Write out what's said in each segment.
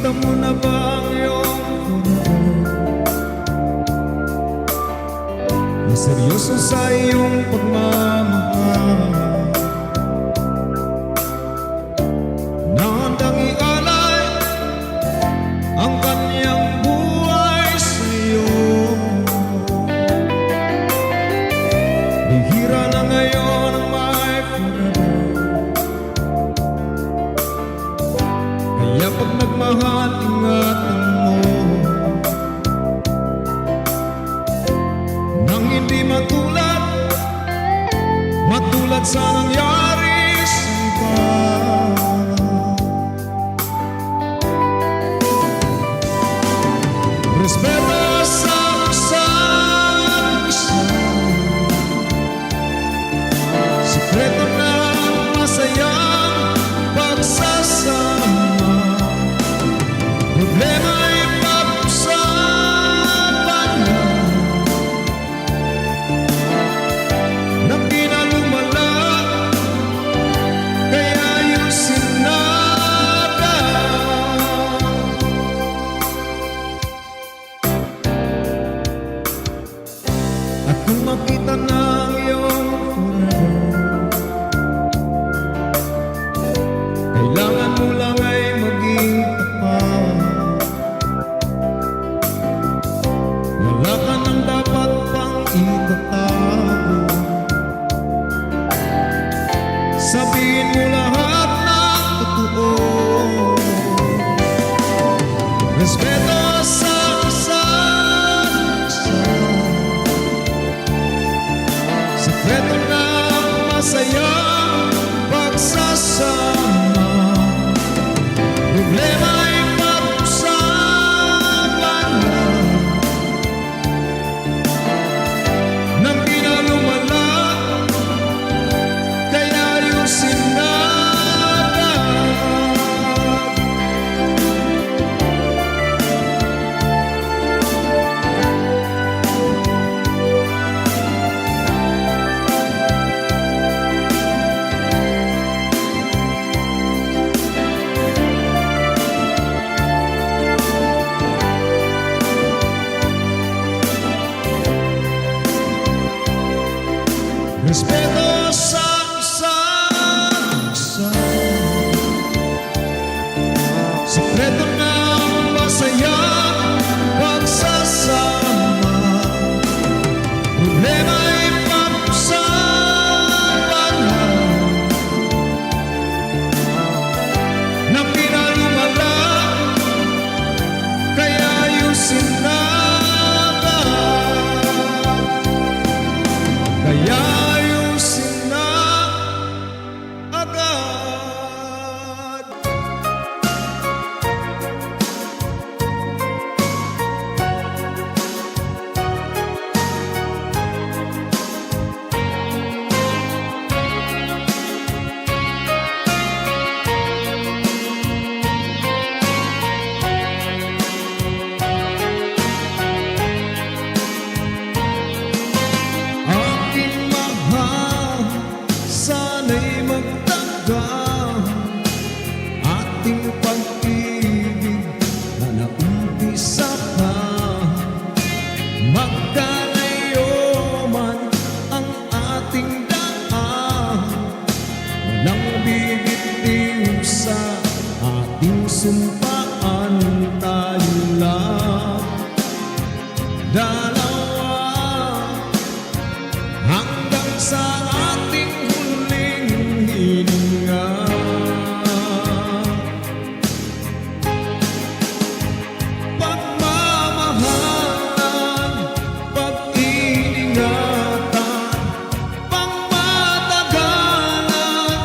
Nakita mo na ba ang iyong na seryoso sa iyong pagmamahal, na handang ialay ang kanyang buhay sa iyo? Bihira na ngayon ang may forever, kaya pag nagmahal, ingatan mo nang hindi matulad sa nangyari sa iba. Respeto sa isa't isa, sikreto na masayang pagsasama. Problema ay pag-usapan na nang di na lumala, kaya ayusin natin. At kung makita na ang iyong forever, kailangan mo lang ay maging tapat. Wala ka nang dapat pang itatago. Sabihin mo lahat ng totoo. Respeto sa isa't isa, sikreto na masayang pagsasama. Problema ay pag-usapan na nang di na lumala, kaya ayusin natin. Respeto sa isa't isa, sikreto na masayang pagsasama. Problema ay pag-usapan na nang di na lumala, kaya ayusin natin. Kaya ayusin na agad. Aking mahal, sana'y magtagal ating pag-ibig na naumpisa pa. Magkalayo man ang ating daan, walang bibitiw sa ating sumpaan. Tayo lang dalawa hanggang sa ating huling hininga. Pagmamahalan, pag-iingatan, pangmatagalan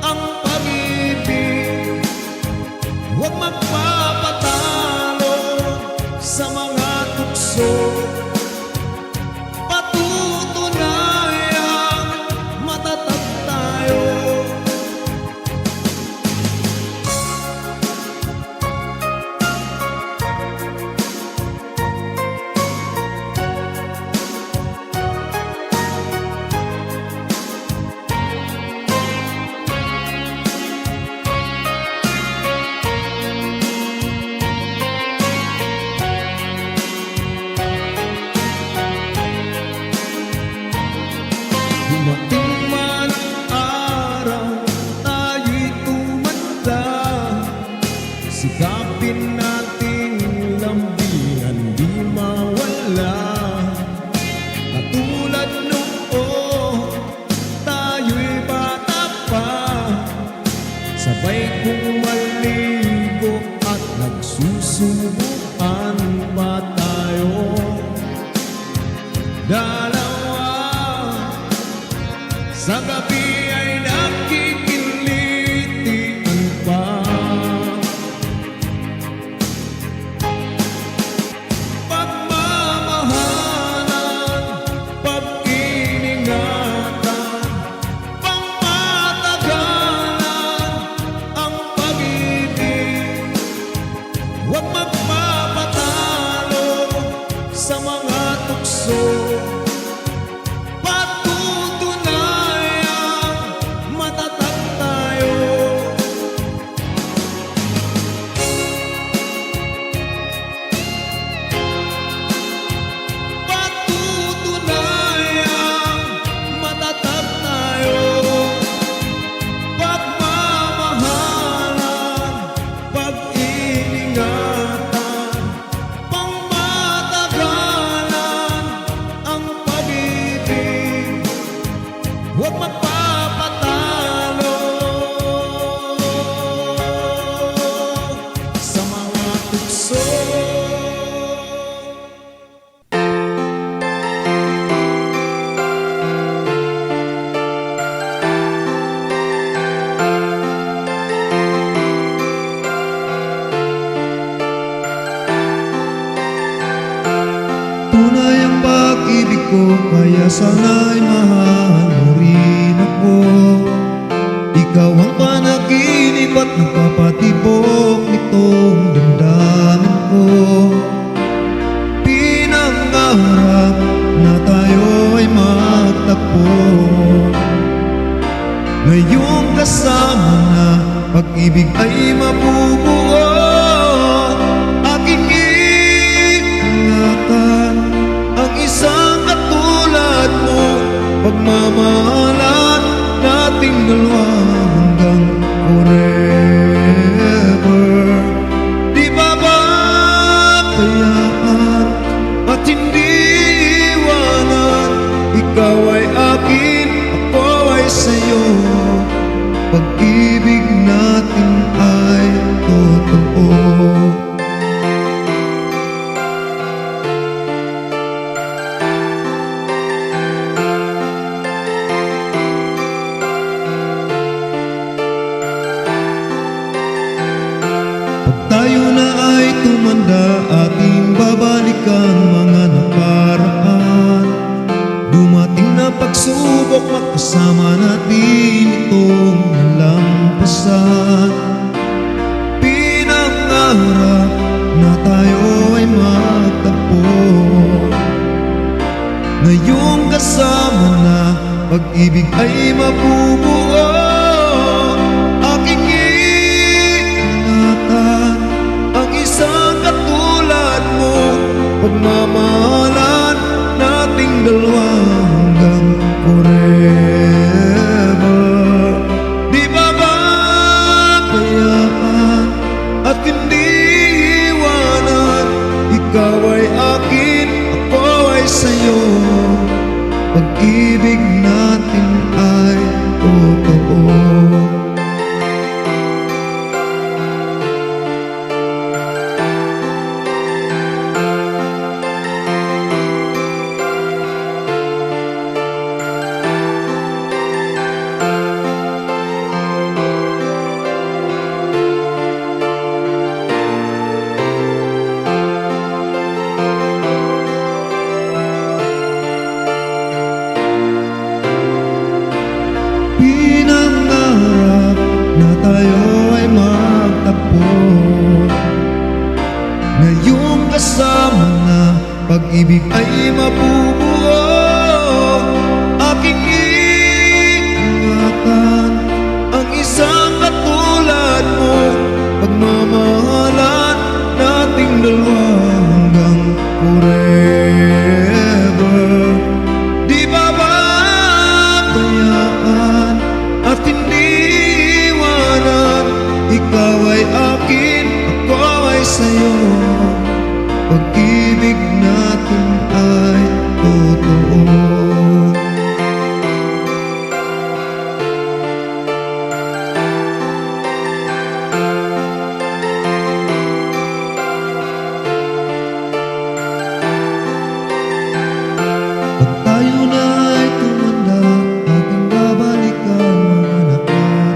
ang pag-ibig. Huwag Sikapin nating lambingan di mawala. Katulad noon, tayo'y bata pa. Sabay kong maligo at nagsusubukan pa tayo. Dalawa sa gabi ay nakikilitian pa. Pagmamahalan, pag-iningatan, pangmatagalan ang pag-ibig. Huwag magpapatalo sa mga tukso. Patutunayang matatag tayo. Patutunayang matatag tayo. Pagmamahalan, pag-iningatan, pangmatagalan ang pag-ibig. Huwag magpapatalo sa mga tukso. Tunay ang pag-ibig ko, kaya sana'y mahal mo rin ako. Ikaw ang panaginip at nagpapatibok nitong damdamin ko. Pinangarap na tayo ay magtagpo. Ngayong kasama na, pag-ibig ay mabubuo. Aking ingatan ang isang katulad mo. Pagmamahalan nating dalawa hanggang forever. Di babayaan at hindi iwanan. Ikaw ay akin, ako ay sa'yo. Pag-ibig natin ay totoo. Pag tayo na ay tumanda, ating babalikan mga nakaraan. Dumating na pagsubok, makasama natin itong nalampasan. Pinangarap na tayo ay magtagpo. Ngayong kasama na, pag-ibig ay mabubuo. Aking ingatan ang isang katulad mo. Pagmamahalan nating dalawa hanggang forever. Di babayaan at hindi iwanan. Ikaw ay akin, ako ay sa'yo. Pag-ibig natin ay totoo. Pinangarap na tayo ay magtagpo. Ngayong kasama na, pag-ibig ay mabubuo. Aking ingatan ang isang katulad mo. Pagmamahalan nating dalawa hanggang forever. Di babayaan at hindi iwanan. Ikaw ay akin, sa'yo, pag-ibig natin ay totoo. Pag tayo na ay tumanda, ating babalikan mga nakaraan.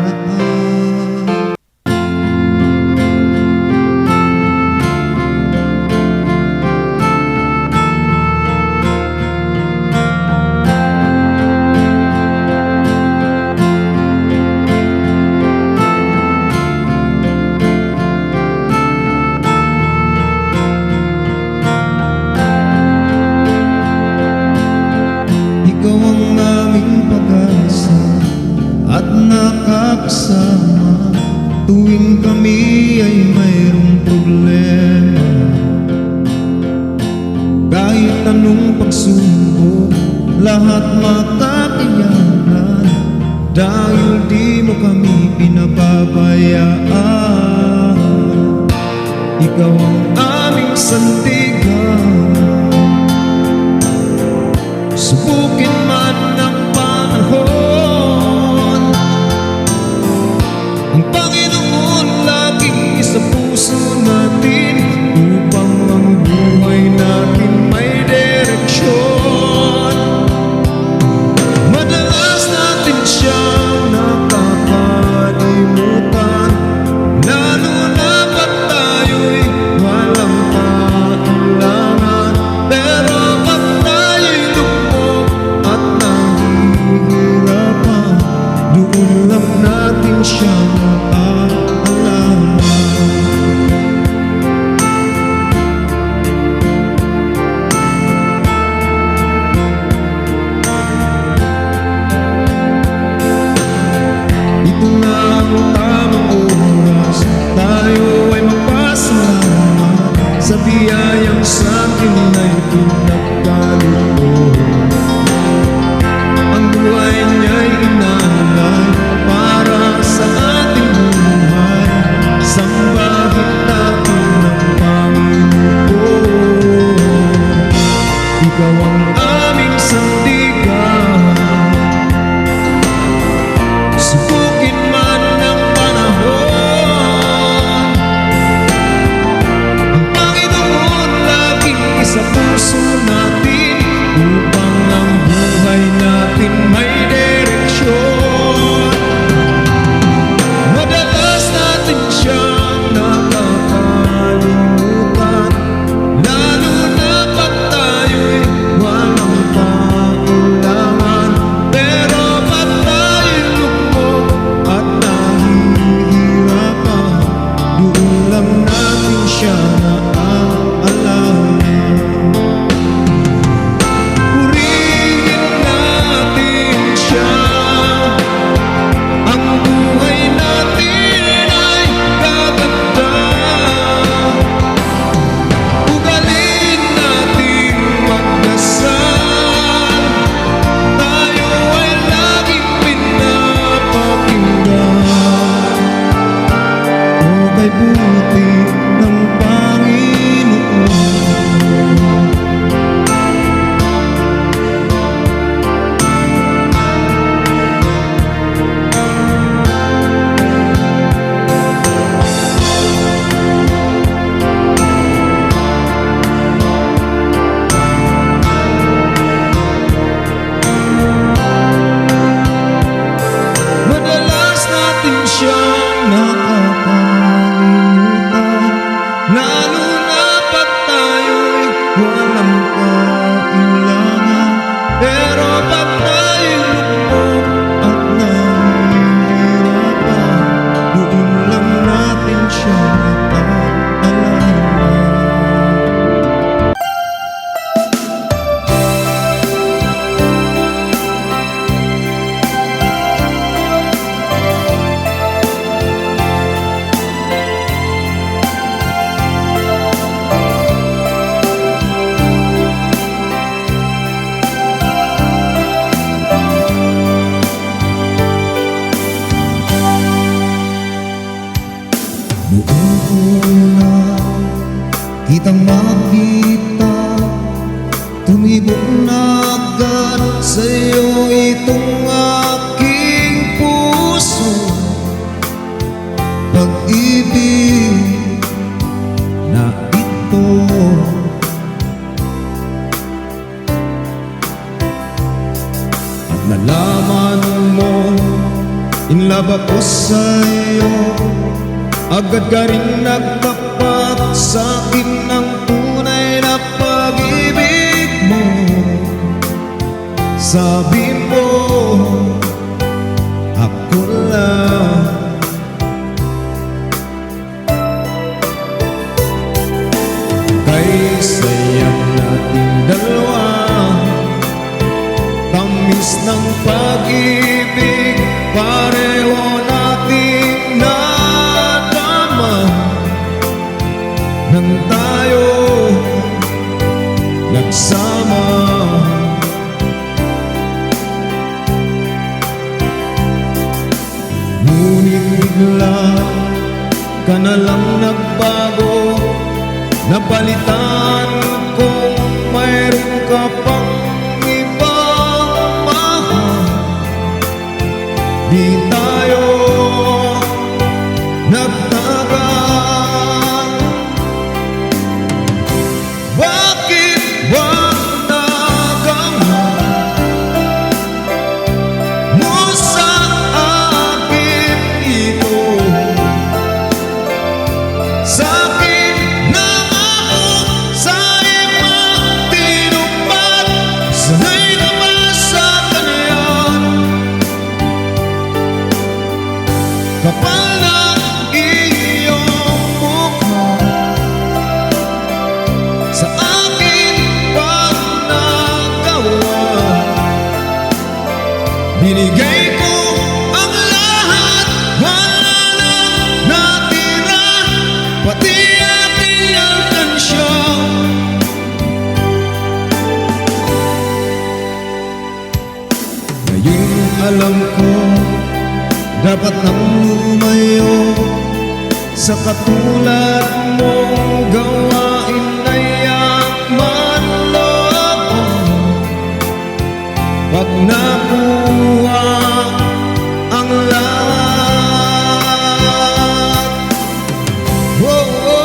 Ikaw ang aming pag-asa at nakakasama tuwing kami ay mayroong problema. Kahit anong pagsubok, lahat makakayanan dahil di mo kami pinababayaan. Ikaw ang aming sandigan, subukin man ng panahon. Ang Panginoon lagi sa puso natin upang ang buhay natin may direksyon. Madalas natin siyang nakakalimutan, lalo na pag tayo'y walang kailangan. Pero pag tayo'y lugmok at nahihirapan, doon lang natin siya maaalaman. Ito na ang tamang oras, tayo ay magpasalamat sa biyayang sa akin ay pinagkaloob. Ang buhay niya'y inalay para sa ating buhay, sambahin natin ang Panginoon. Ikaw ang aming sandigan, subukin man ng panahon. Ang Panginoon laging sa puso natin upang ang buhay natin may direksyon. Madalas natin siyang nakakalimutan, lalo na pag tayo'y walang kailangan. Pero pag tayo'y lugmok at nahihirapan, doon lang natin siya naaalala. Purihin natin siya, ang buhay natin ay gaganda. Ugaling natin magdasal, tayo ay laging pinapakinggan. O kay buti ng Panginoon. Madalas natin siyang nakakalimutan, lalo na pag tayo'y walang kailangan. Pero pag tayo'y lugmok at nahihirapan, doon lang natin siya naaalala. Noong una kitang makita, tumibok na agad sa'yo itong aking puso. Pag-ibig na ito, at nalaman mo, in love ako sa'yo. Agad ka rin nagtapat sa'kin ng tunay na pag-ibig mo. Sabi mo, ako lang. Kay sayang nating dalawa, tamis ng pag-ibig, pareho nating nadama. Nang tayo nagsama, ngunit bigla ka na lang nagbago. Napalitan kong mayroon ka pang ibang mahal. Di tayo nagtagal. Bakit ba nagawa mo sa akin ito? Sa akin na ako sa ibang tinupad, sanay na ba sa kanya? Kapal ng iyong mukha, sa akin pa nagawa. Binigay ko ang lahat, wala nang natira, pati aking alkansya. Ngayon alam ko, dapat nang lumayo sa katulad mong gawain na yaman loob. Pag nakuha ang lahat, oh, oh.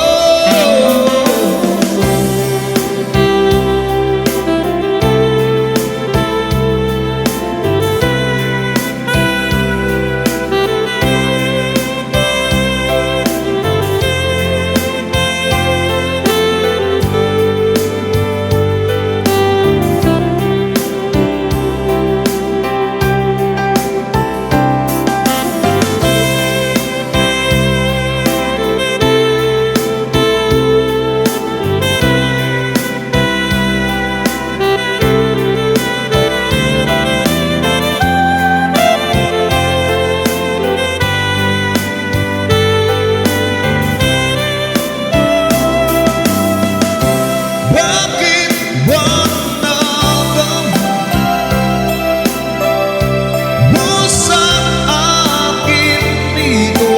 Bakit ba nagawa mo sa akin ito?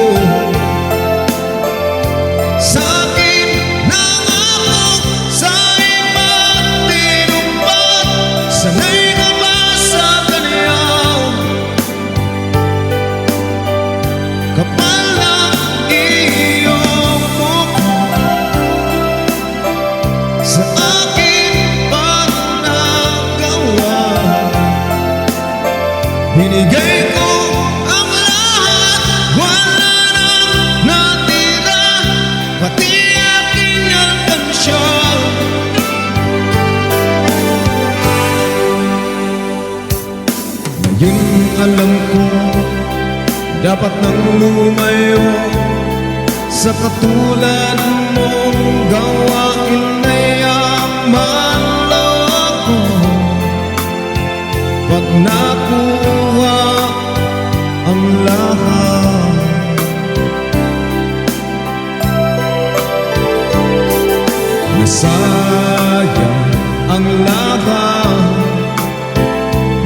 Sa akin na ako sa ibang tinupad, sanay ka ba sa kanya? Kapal ng iyong mukha, sa akin pa nagawa. Binigay ko ang lahat, wala nang natira, pati aking alkansya. Ngayon alam ko, dapat nang lumayo sa katulad mong gawain na yaman loob. Pag nakuha ang lahat, nasayang ang lahat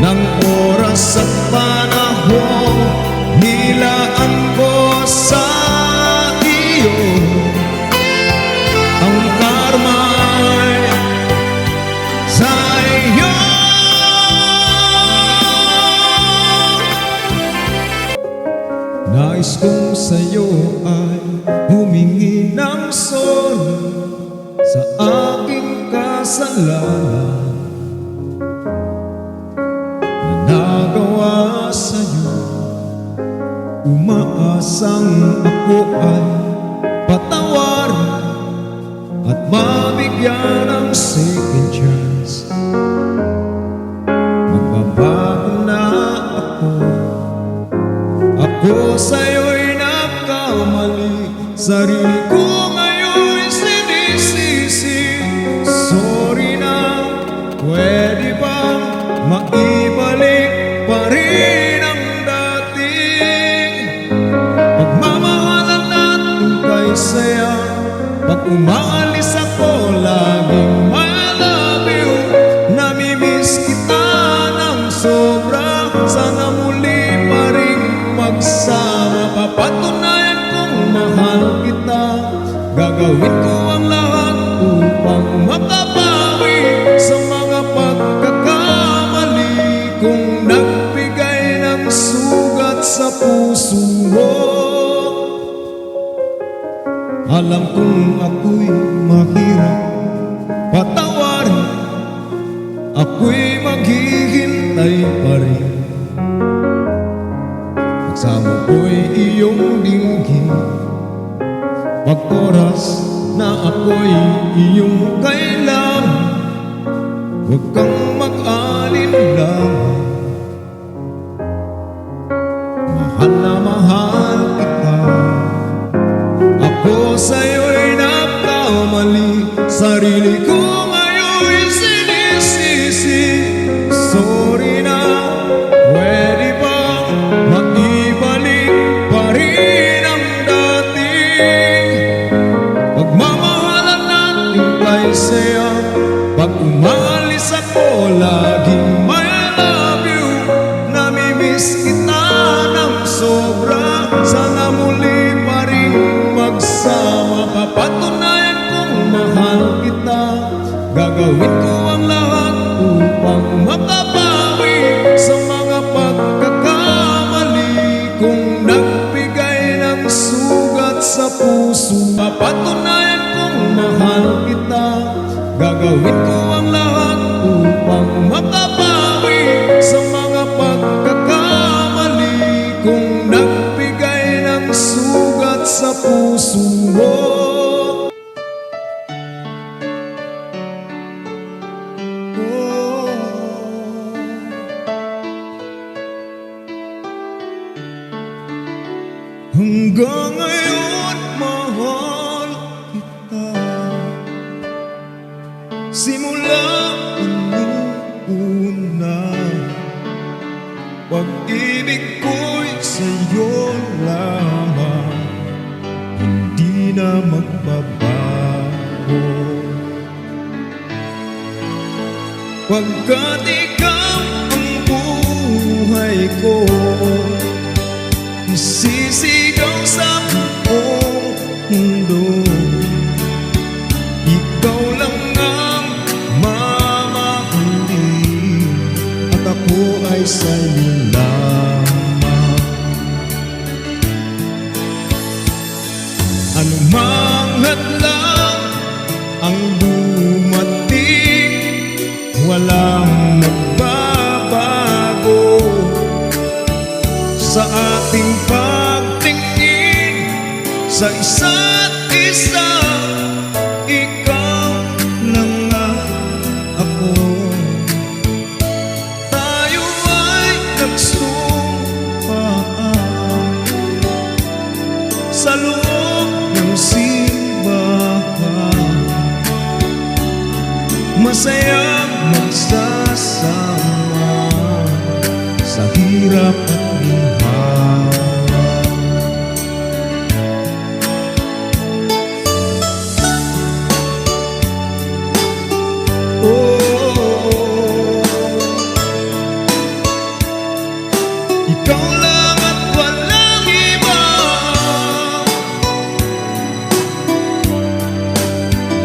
ng oras at panahon nilaan ko sa iyo. Ang kasalanan na nagawa sa'yo. Umaasang ako ay patawarin at mabigyan ng second chance. Magbabago na ako sa'yo'y nakamali. Sarili ko ngayon'y sinisisi. Sorry na, pwede bang maibalik pa rin ang dating pagmamahalan natin kay saya? Pag umaalis ako, laging I love you. Namimiss kita ng sobra. Sana muli pa rin magsama. Papatunayan kong mahal kita. Gagawin ko ang lahat upang makabawi sa mga pagkakamali kong nagbigay ng sugat sa puso mo. Alam kong ako'y mahirap patawarin, ako'y maghihintay pa rin. Pagsama ko'y iyong dinggin, pag oras na ako'y iyong kailangan, huwag kang mag-alinlangan. Mahal na mahal kita, ako sa'yo'y nakamali. Sarili ko ngayon'y sinisisi. Sorry na, pwede bang maibalik pa rin ang dating pagmamahalan natin kay saya? Pag umalis ako, laging I love you. Namimiss kita ng sobra. Sana muli pa rin magsama. Papatunayan kong mahal kita. Gagawin ko ang lahat upang makabawi sa mga pagkakamali kong nagbigay ng sugat sa puso. Papatunayan kong mahal kita. Gagawin ko ang lahat upang makabawi sa mga pagkakamali kong nagbigay ng sugat sa puso mo. Hanggang ngayon mahal kita, simula nung una. Pag-ibig ko'y sa'yo lamang, hindi na magbabago. Pagkat ikaw ang buhay ko, isisigaw sa buong mundo. Ikaw lang ang mamahalin, at ako ay sa'yo lamang. Anumang hadlang ang dumating, walang magbabago sa ating pagtingin sa isa't isa. Ikaw lang nga ako. Tayo ay nagsumpaan sa loob ng simbahan, masayang magsasama sa hirap at ginhawa. Ikaw lang at walang iba,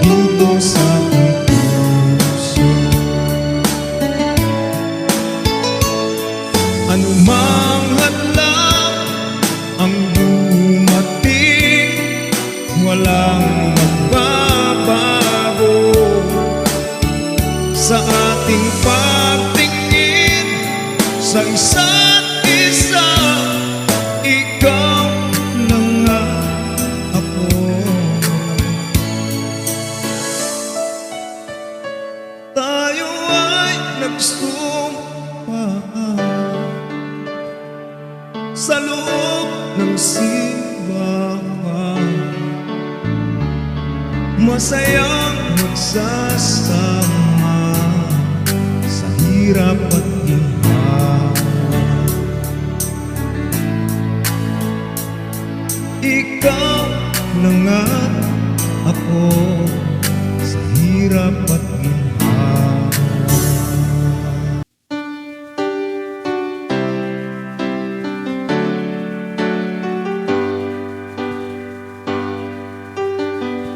dito sa aking puso. Anumang hadlang ang dumating, walang magbabago sa ating pagtingin sa isa't isa. Ikaw na nga ako. Tayo ay nagsumpaan sa loob ng simbahan, masayang magsasama sa hirap at ginhawa. Ikaw na nga ako sa hirap at ginhawa.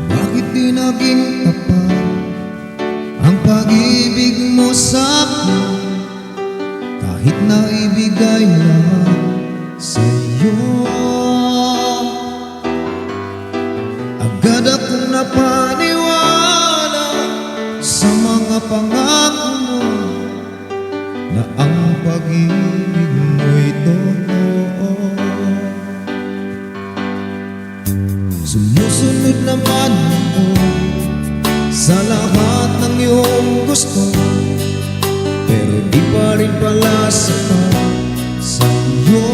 Bakit di naging tapat ang pag-ibig mo sa akin, kahit na ibigay lahat sa'yo? Agad akong napaniwala sa mga pangako mo na ang pag-ibig mo'y totoo. Sumusunod naman ako sa lahat ng iyong gusto, pero di pa rin pala sapat sa'yo.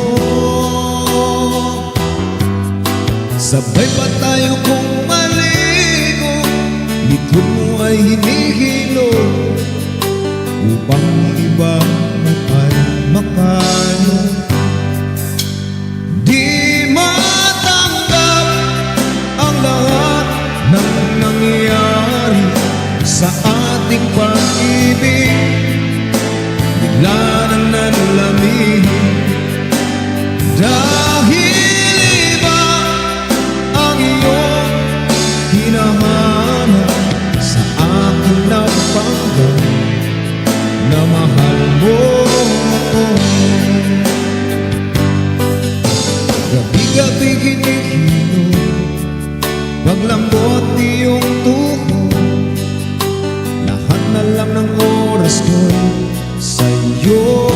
Sabay pa tayo kung maligo, likod mo ay hinihilo, upang iba mo ay makano. Di matanggap ang lahat ng nangyayari sa ating pag-ibig, bigla nang nanlamig. Dahil iba ang iyong hinahanap sa akin na panggap na mahal mo ako. Gabi-gabi hinihilo, paglambot iyong tuhod, lahat na lang ng oras ko'y sa'yo.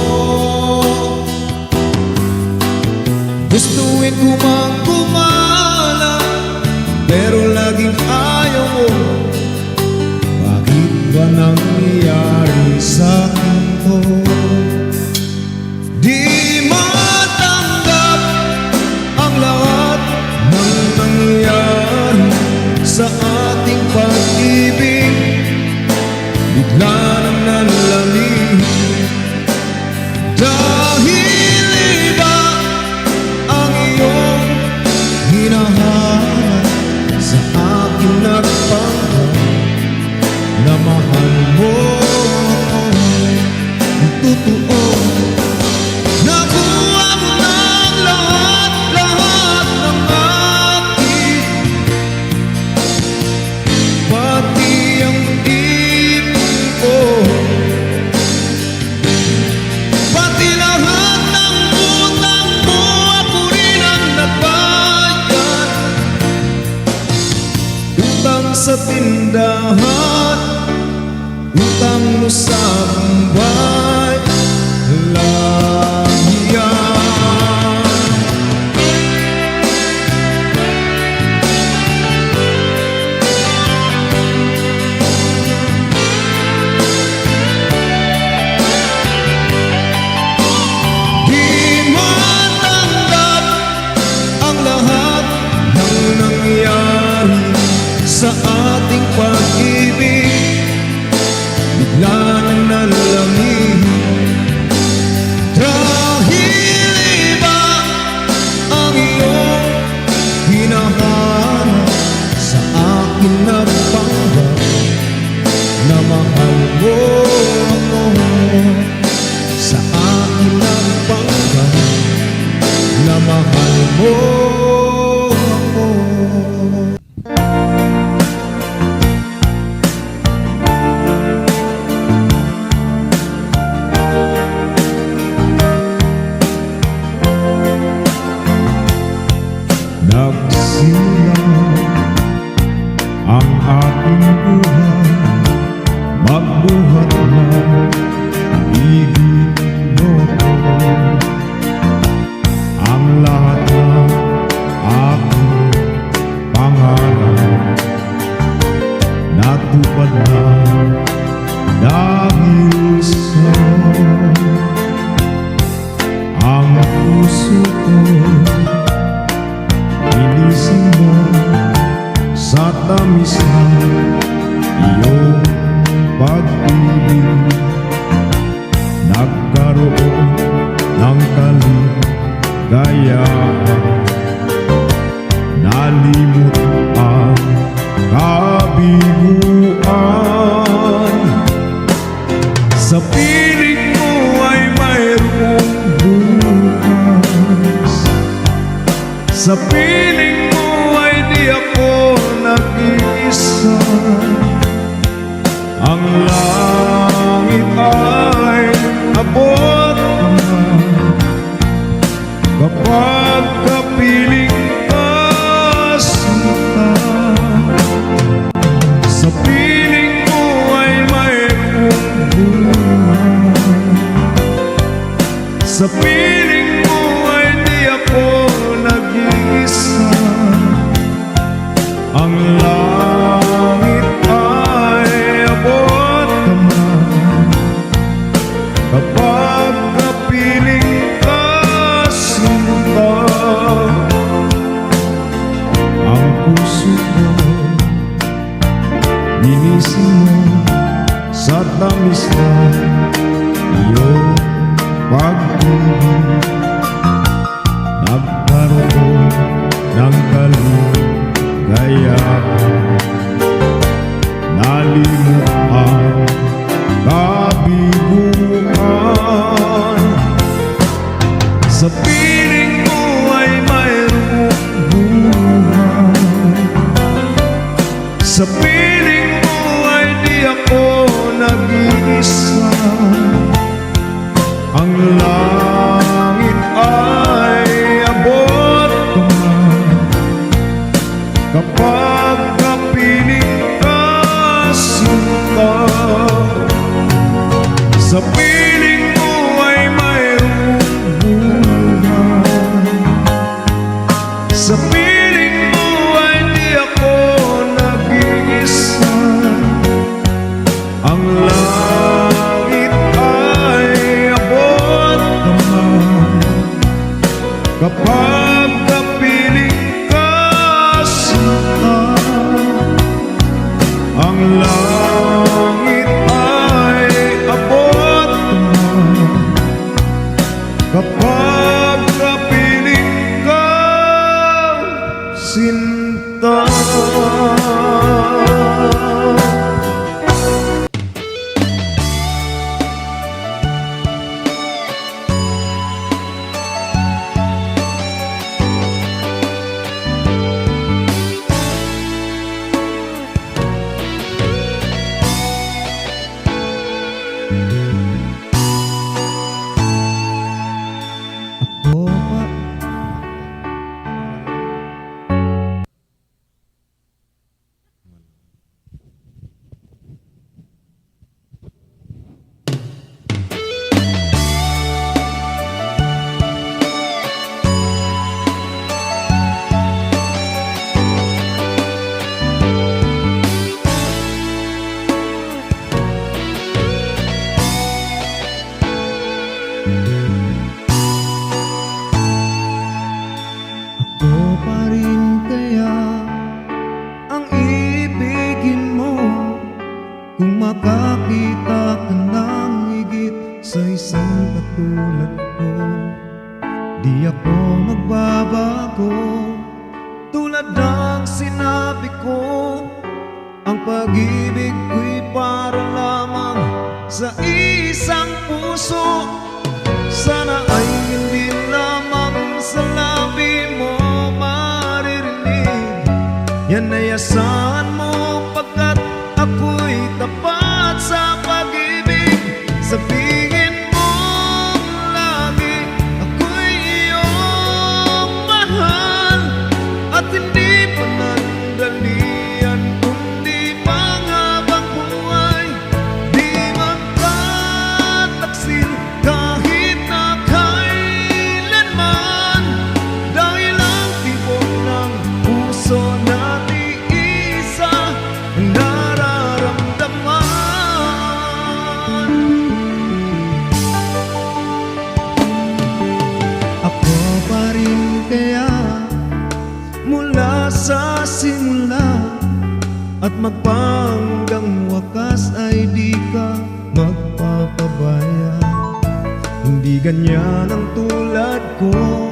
Gustuin ko mang kumala, pero laging ayaw mo. Bakit ba nangyayari sa'kin to? Di matanggap ang lahat ng nangyayari sa ating pag-ibig, bigla nang nanlamig. Dahil iba ang iyong hinahanap sa akin nagpanggap na mahal mo ako. Totoo, nakuha mo ng lahat ng akin, pati ang ipon ko, pati lahat ng utang mo, ako rin ang nagbayad. Utang sa tindahan, utang mo sa bumbay, lang yan. Di matanggap ang lahat ng nangyayari sa ating pag-ibig, bigla nang nanlamig. Dahil iba ang iyong hinahanap sa akin na panggap na mahal mo ako. Sa akin na panggap na mahal mo ako. Nagsilang ang natupad na dahil sa'yo. Ang puso ko inisin mo sa tamis ng iyong pag-ibig. Nagkaroon ng kaligayahan, nalimot ang kabiguan. Sa piling mo ay mayroong bukas, sa piling mo ay di ako nag-iisa. Ang langit ay abot na kapag kapiling ka sinta. Sa piling mo ay mayroong buhay, sa piling mo ay di ako nag-iisa. Ang langit ay abot naman kapag kapiling ka sinta. Ang puso ko linisin mo sa tamis na iyong pag-ibig. Nagkaroon ng kaligayahan, nalimot ang kabiguan. Sa piling mo ay mayroong buhay, sa piling mo ay di ako nag-iisa. Ang langit ay abot naman kapag kapiling ka sinta. Sa piling mo ay mayroong buhay, sa piling mo ay di ako nag-iisa. Ang langit ay abot naman kapag kapiling ka sinta. Ang langit ay abot naman kapag kapiling ka sinta. Ako pa rin kaya ang ibigin mo kung makakita ka ng higit sa isang katulad ko. Di ako magbabago, tulad ng sinabi ko. Ang pag-ibig ko'y para lamang sa isang puso. Sana ay hindi lamang sa labi mo maririnig. Yan ay asahan mo pagkat ako'y tapat sa pag-ibig. Sabihin mo lagi ako'y iyong mahal, at hindi panandalian kundi panghabang buhay. Di magtataksil kahit na kailanman, dahil ang tibok ng puso natin sa simula at magpanggang wakas ay di ka magpapabaya. Hindi ganyan ang tulad ko,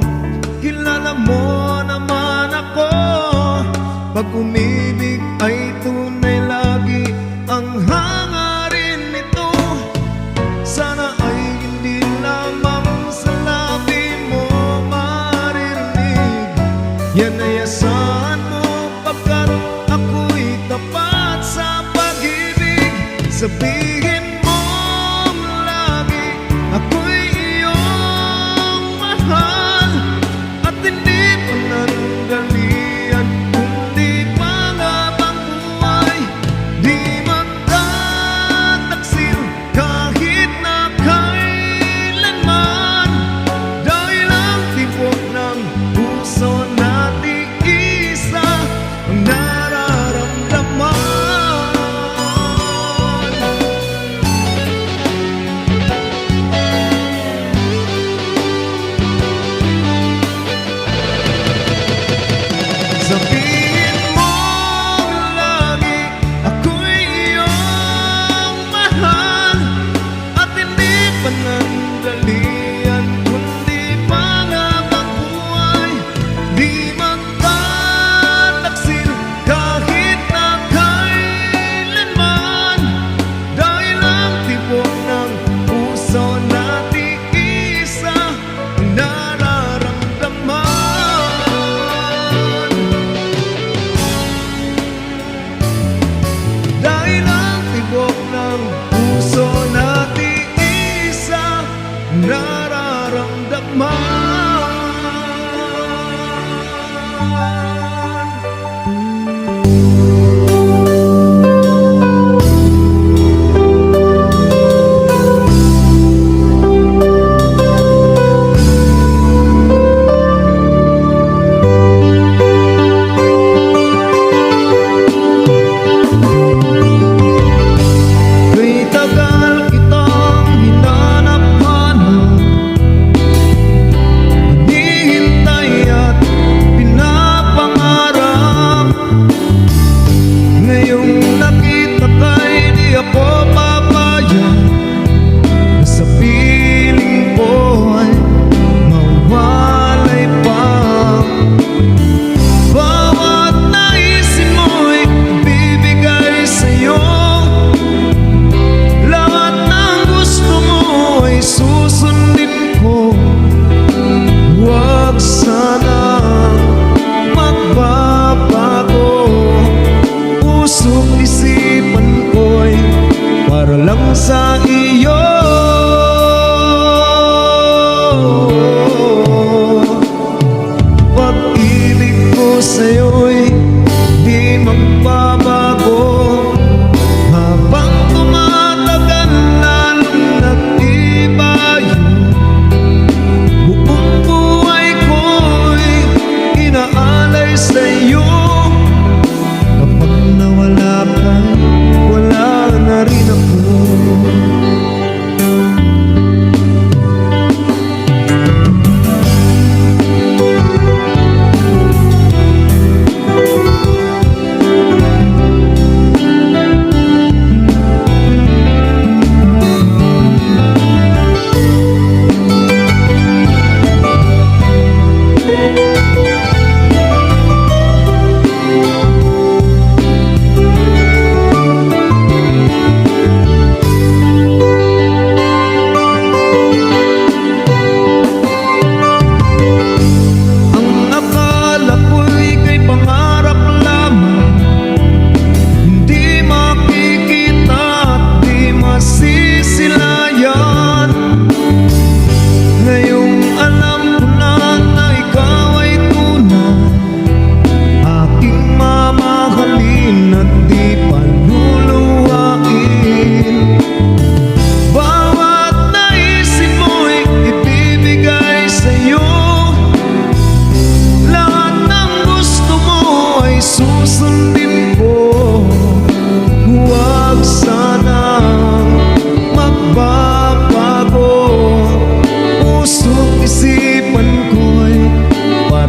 kilala mo naman ako. Pag umibig ay tunay lagi ang hangarin nito. Sana ay hindi lamang sa labi mo maririnig. Yan ay asahan mo pagkat ako'y tapat sa pag-ibig. Sabihin mo lagi ako'y iyong mahal at hindi panandalian kundi pangabang buhay. Di magtataksil kahit na kailanman, dahil ang tibok ng puso nating isa ang nararamdaman. Sabihin mo lagi ako'y iyong mahal at hindi panandalian kundi pangabang buhay. Di magtataksil kahit na kailanman, dahil ang tibok ng puso nating isa ang nararamdaman. Dahil ang tibok ng puso nating isa nararamdaman. Kay tagal kitang hinanap-hanap, hinihintay at pinapangarap. Ngayong nakita ka'y di ako papayag na sa piling ko ay mawalay pa. Bawat naisin mo'y ibibigay sa'yo, lahat ng gusto mo ay susundin ko. Huwag sanang magbabago, puso't isipan ko'y para lang sa iyo. Pag-ibig ko sa'yo'y di magbabago, habang tumatagal lalong nagtibayo. Buong buhay ko'y inaalay sa'yo. Kapag nawala ka, wala na rin ako.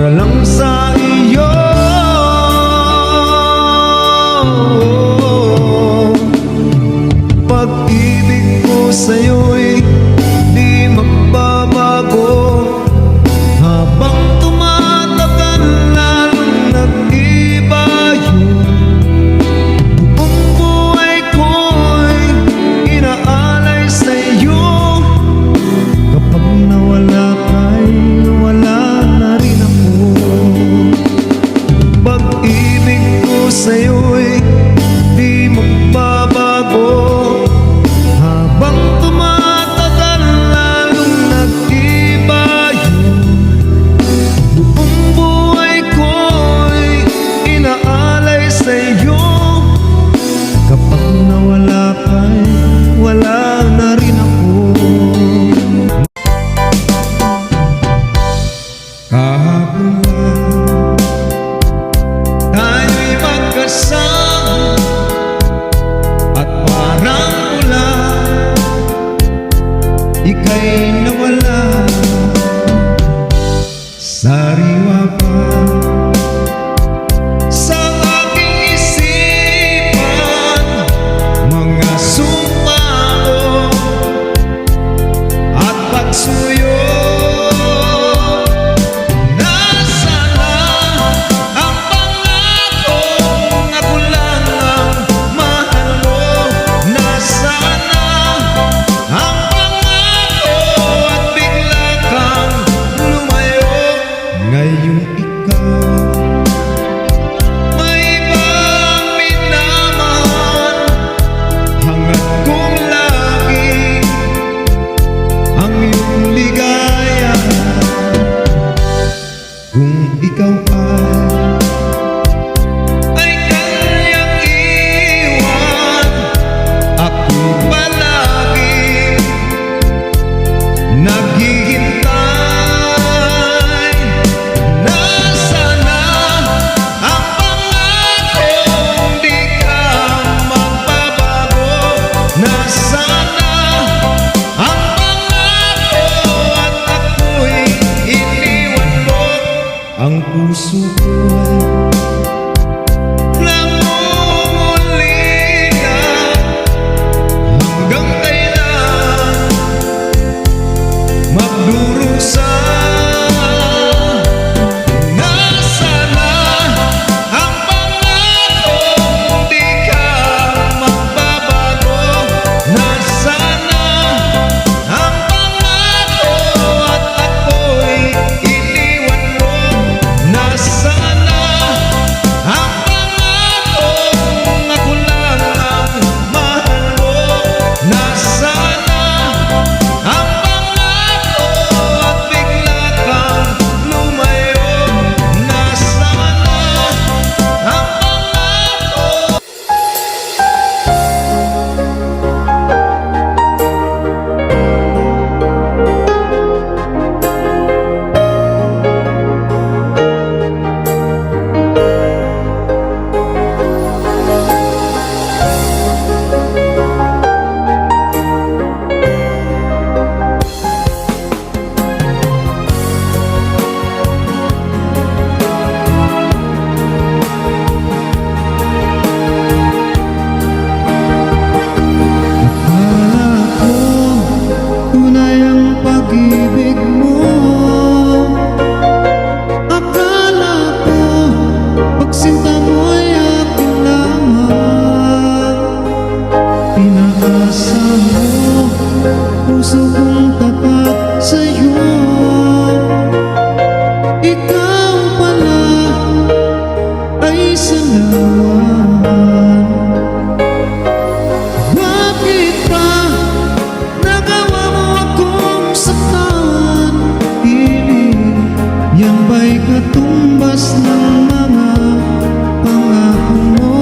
para lang sa iyo. sa'yo'y di magbabago. Habang tumatagal lalong nag-iba yun. Buong buhay ko'y inaalay sa'yo. Kapag nawala ka'y wala na rin ako. Kahapon lang tayo'y magkasama at parang mula ika'y nawala. Sariwa pa sa aking isipan mga sumpa mo at pagsuyo. Ngayong ikaw may ibang minamahal, hangad kong lagi ang iyong ligaya. Kung ikaw ay kanyang iwan, ako'y palagi naghihintay. Ang puso ko'y namumulila. Hanggang kailan magdurusa? Nasana ang pangakong di ka magbabago. Nasana ang pangako at ako'y iniwan mo. Nasana ang pangakong ako lang ang mahal mo. Nasana ang pangako at bigla kang lumayo. Nasana ang pangako. Akala ko tunay ang pag-ibig mo. Akala ko pagsinta mo'y akin lamang. Pinaasa mo puso kong tapat sa'yo. Ikaw pala ay sanawan. Bakit ba nagawa mo akong saktan? Yan ba'y katumbas ng mga pangako mo?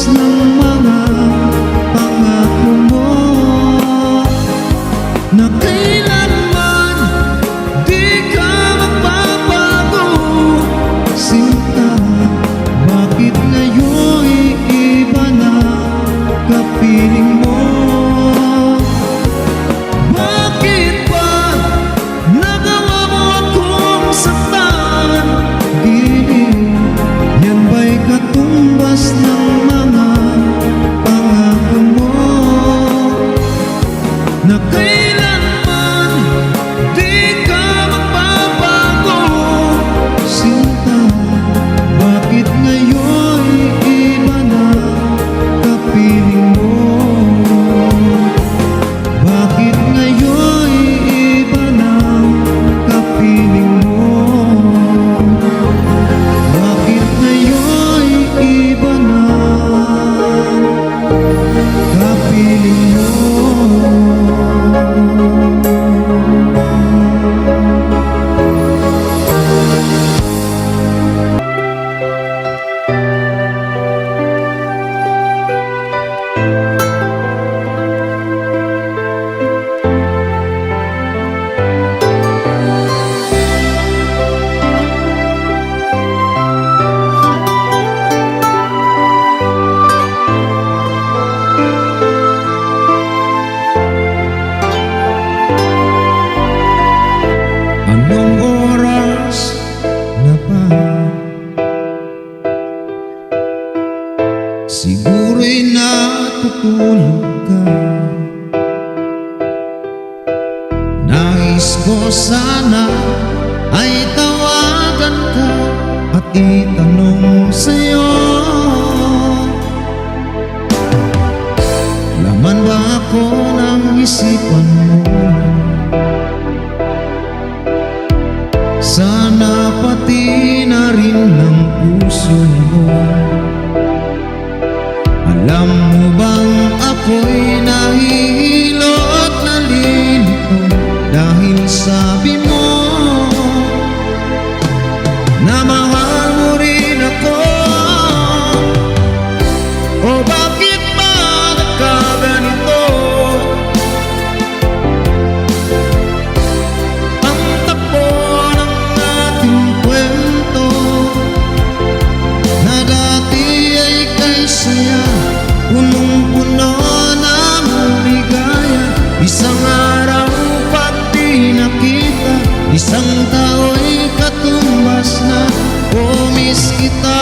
ng mga pangako mo na kailanman di ka magbabago. Sinta, bakit ngayon iba na kapiling mo? Bakit ba nagawa mo akong saktan? Di yan ba'y katumbas ng mga pangako mo na kailanman di ka magbabago? Sinta, bakit ngayon iba na kapiling mo? Bakit ngayon iba na kapiling mo? Bakit ngayon iba na kapiling mo? Anong oras na ba? Siguro'y natutulog ka. Nais ko sana ay tawagan ka at itanong sa'yo, laman ba ako ng isipan mo? Sana pati na rin ng puso mo. Alam mo bang ako'y nahihilo at nalilito dahil sabi mo na mahal mo rin ako? O bakit ba nagkaganito? Ang takbo ng ating kwento na dati ay kay saya, punong-puno ng ligaya. Isang araw pag di nakita, isang tao'y katumbas na. Oh, miss kita,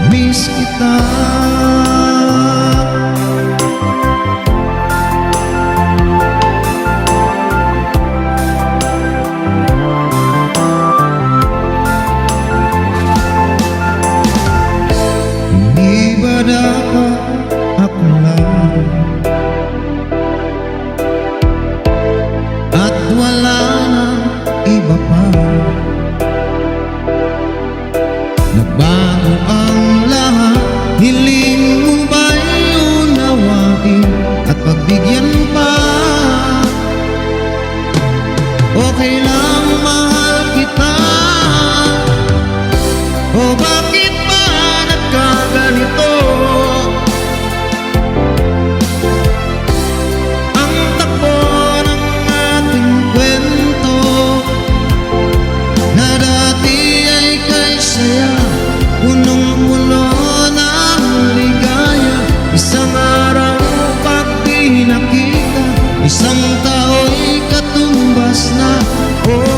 miss kita. Hindi ba dapat ako lang at wala nang iba pa? Nagbago ang lahat, hiling mo ba'y unawain at pagbigyan pa? Okay lang, mahal kita. O bakit ba nagkaganito? Ang takbo ng ating kwento na dati ay kay saya, punong-puno ng ligaya. Isang araw pag di nakita, isang tao'y katumbas na. Oh,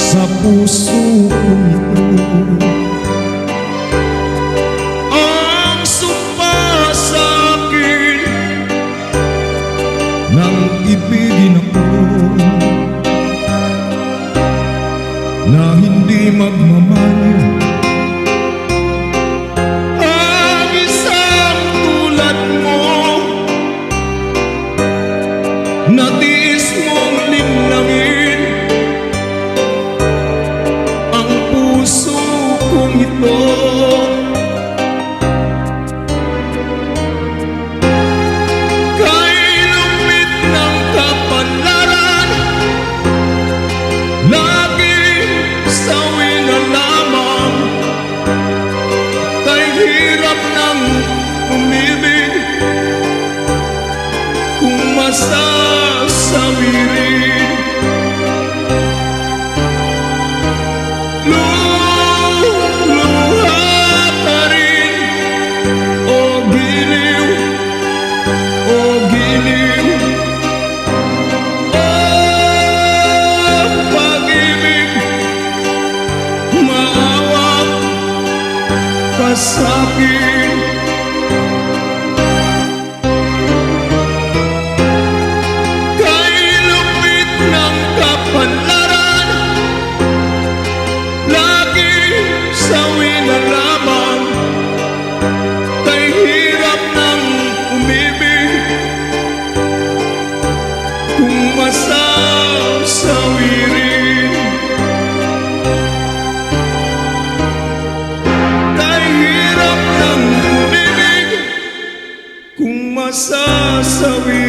sa puso kong ito. Ang sumpa sa akin nang ibigin ako, na hindi magmamahal ang isang tulad mo, na tiis mong linlangin ang puso kong ito. Kay lumit ng kapalaran, laging sawi na lamang. Kay hirap ng umibig, kung masasabi rin. Luha ka rin, o giliw, o giliw. O pag-ibig, maawa ka sa'kin. Kay lupit ng kapalaran, laging sawi na lamang. Kay hirap ng umibig, kung masasawi rin. Kay hirap ng umibig, kung masasawi